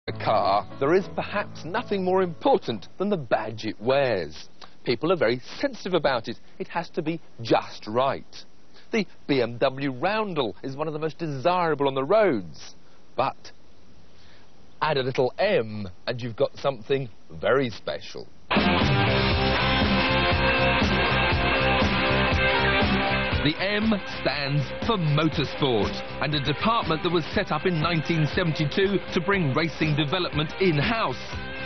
A car, there is perhaps nothing more important than the badge it wears. People are very sensitive about it. It has to be just right. The BMW Roundel is one of the most desirable on the roads. But add a little M and you've got something very special. The M stands for motorsport, and a department that was set up in 1972 to bring racing development in-house.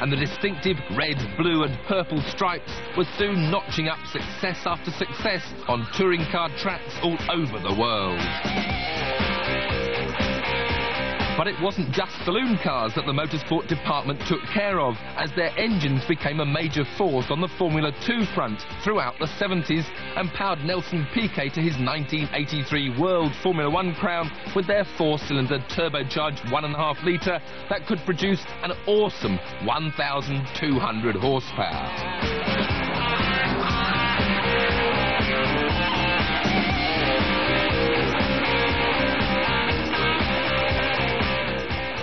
And the distinctive red, blue and purple stripes were soon notching up success after success on touring car tracks all over the world. But it wasn't just saloon cars that the motorsport department took care of, as their engines became a major force on the Formula 2 front throughout the 70s and powered Nelson Piquet to his 1983 World Formula 1 crown with their four-cylinder turbocharged 1.5 litre that could produce an awesome 1,200 horsepower.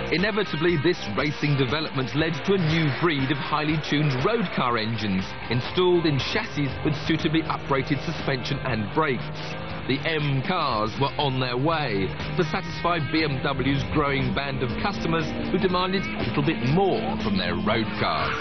Inevitably, this racing development led to a new breed of highly tuned road car engines, installed in chassis with suitably uprated suspension and brakes. The M Cars were on their way to satisfy BMW's growing band of customers who demanded a little bit more from their road cars.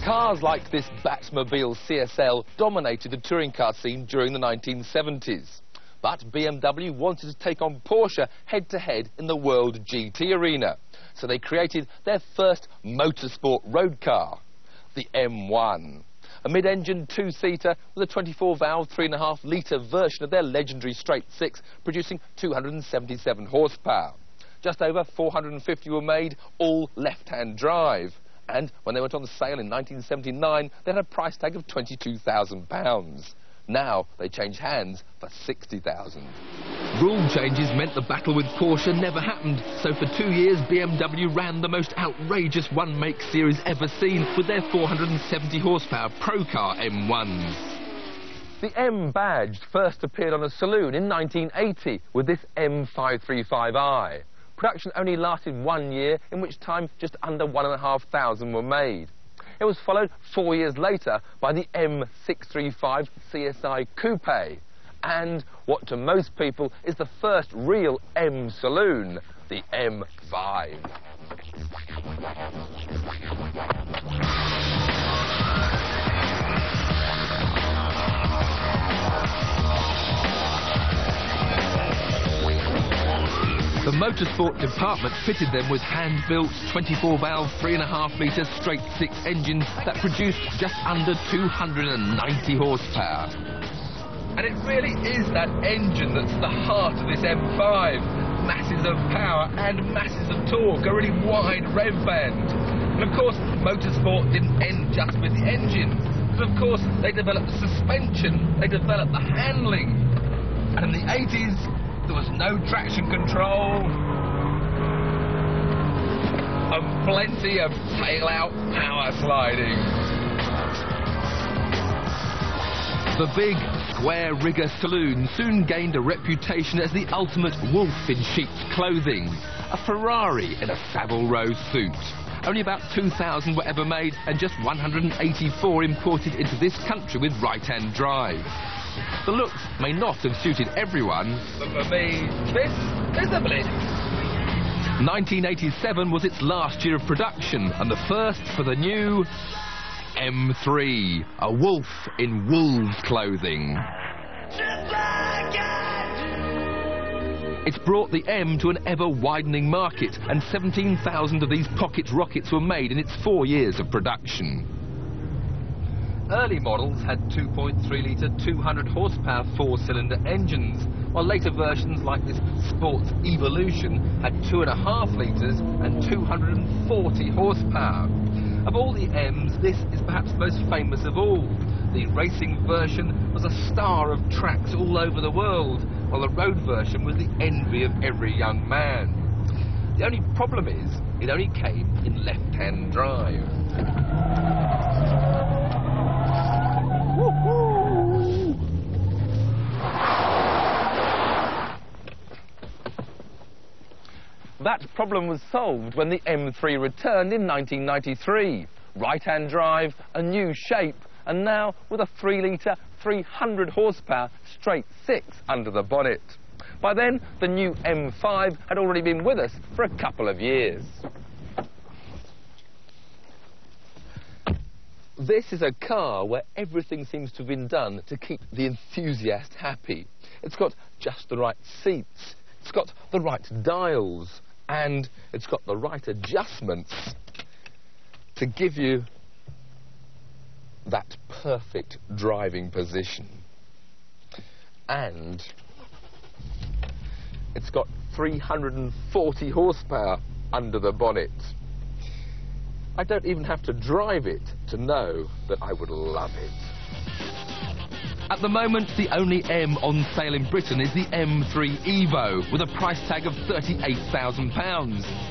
Cars like this Batmobile CSL dominated the touring car scene during the 1970s. But BMW wanted to take on Porsche head-to-head in the World GT arena. So they created their first motorsport road car, the M1. A mid-engine two-seater with a 24-valve, 3.5-litre version of their legendary straight six, producing 277 horsepower. Just over 450 were made, all left-hand drive. And when they went on sale in 1979, they had a price tag of £22,000. Now they change hands for £60,000. Rule changes meant the battle with Porsche never happened, so for 2 years BMW ran the most outrageous one-make series ever seen with their 470 horsepower Pro Car M1s. The M badge first appeared on a saloon in 1980 with this M535i. Production only lasted 1 year, in which time just under 1,500 were made. It was followed 4 years later by the M635 CSI Coupe and what to most people is the first real M saloon, the M5. The motorsport department fitted them with hand-built 24-valve, 3.5-litre straight-six engines that produced just under 290 horsepower. And it really is that engine that's the heart of this M5. Masses of power and masses of torque, a really wide rev band. And of course, motorsport didn't end just with the engine. But of course, they developed the suspension, they developed the handling. And in the 80s, there was no traction control and plenty of tail-out power sliding. The big, square rigger saloon soon gained a reputation as the ultimate wolf in sheep's clothing, a Ferrari in a Savile Row suit. Only about 2,000 were ever made and just 184 imported into this country with right-hand drive. The looks may not have suited everyone, but for me, this is a bliss. 1987 was its last year of production, and the first for the new M3, a wolf in wolves' clothing. It's brought the M to an ever-widening market, and 17,000 of these pocket rockets were made in its 4 years of production. Early models had 2.3-litre, 200-horsepower four-cylinder engines, while later versions like this Sports Evolution had 2.5 litres and 240 horsepower. Of all the M's, this is perhaps most famous of all. The racing version was a star of tracks all over the world, while the road version was the envy of every young man. The only problem is, it only came in left-hand drive. That problem was solved when the M3 returned in 1993. Right-hand drive, a new shape, and now with a 3-litre, 300 horsepower straight 6 under the bonnet. By then, the new M5 had already been with us for a couple of years. This is a car where everything seems to have been done to keep the enthusiast happy. It's got just the right seats, it's got the right dials, and it's got the right adjustments to give you that perfect driving position. And it's got 340 horsepower under the bonnet. I don't even have to drive it to know that I would love it. At the moment, the only M on sale in Britain is the M3 Evo, with a price tag of £38,000,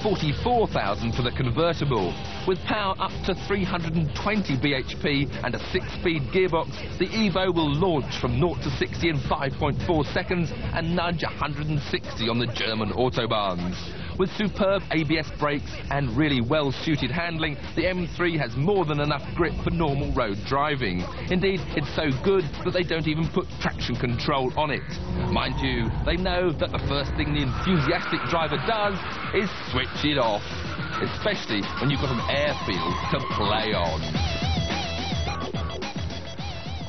£44,000 for the convertible. With power up to 320 bhp and a 6-speed gearbox, the Evo will launch from 0 to 60 in 5.4 seconds and nudge 160 on the German autobahns. With superb ABS brakes and really well-suited handling, the M3 has more than enough grip for normal road driving. Indeed, it's so good that they don't even put traction control on it. Mind you, they know that the first thing the enthusiastic driver does is switch it off, especially when you've got an airfield to play on.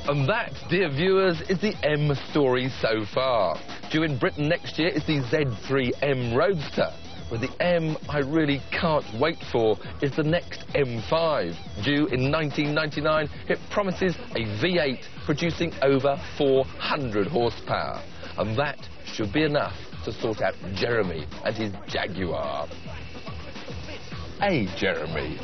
And that, dear viewers, is the M story so far. Due in Britain next year is the Z3M Roadster. But the M I really can't wait for is the next M5. Due in 1999, it promises a V8 producing over 400 horsepower. And that should be enough to sort out Jeremy and his Jaguar. Hey, Jeremy.